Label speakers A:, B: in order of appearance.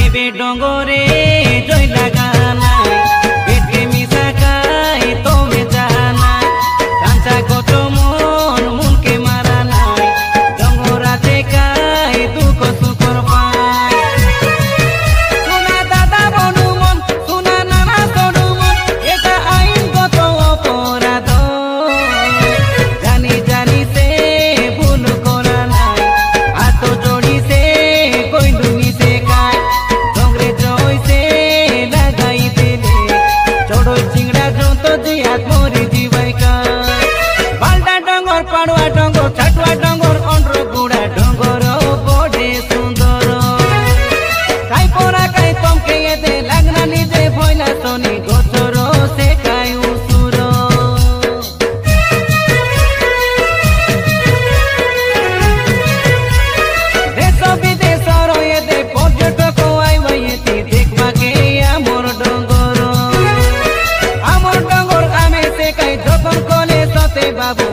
A: দেবে ডঙ্গরে জয় লাগানাই পেটকে মিশা খাই তুমি জানাই কাঁচা কত মন মনকে মারা নাই ডঙ্গরাতে খাই দুঃখ সুখর পাই সোনা দাদা বনু মন সোনা নানা তনু মন এটা আইনগত অপরাধ জানি জানি সে ভুল করা নাই হাত জড়ি সে কইলু মিশে খাই ডঙ্গরে জয় সে লাগাই দিলে চড়ই চিংড়া যত জিয়াত মরি দিবাই খাই বালটা ডঙ্গর পাড়ুয়া ডঙ্গর ছাটুয়া ডঙ্গর অন্ধ্র গুড়া ডঙ্গর বড়ে সুন্দর কাই পরা কাই তমকে এতে লাগনা নিজে ভয়লা শনি গছর সে কাই উসুর দেশ বিদেশর এতে পর্যটক আইবাই এতে দেখবাকে আমর ডঙ্গর আমি সে কাই যখন কলে সতে বাবু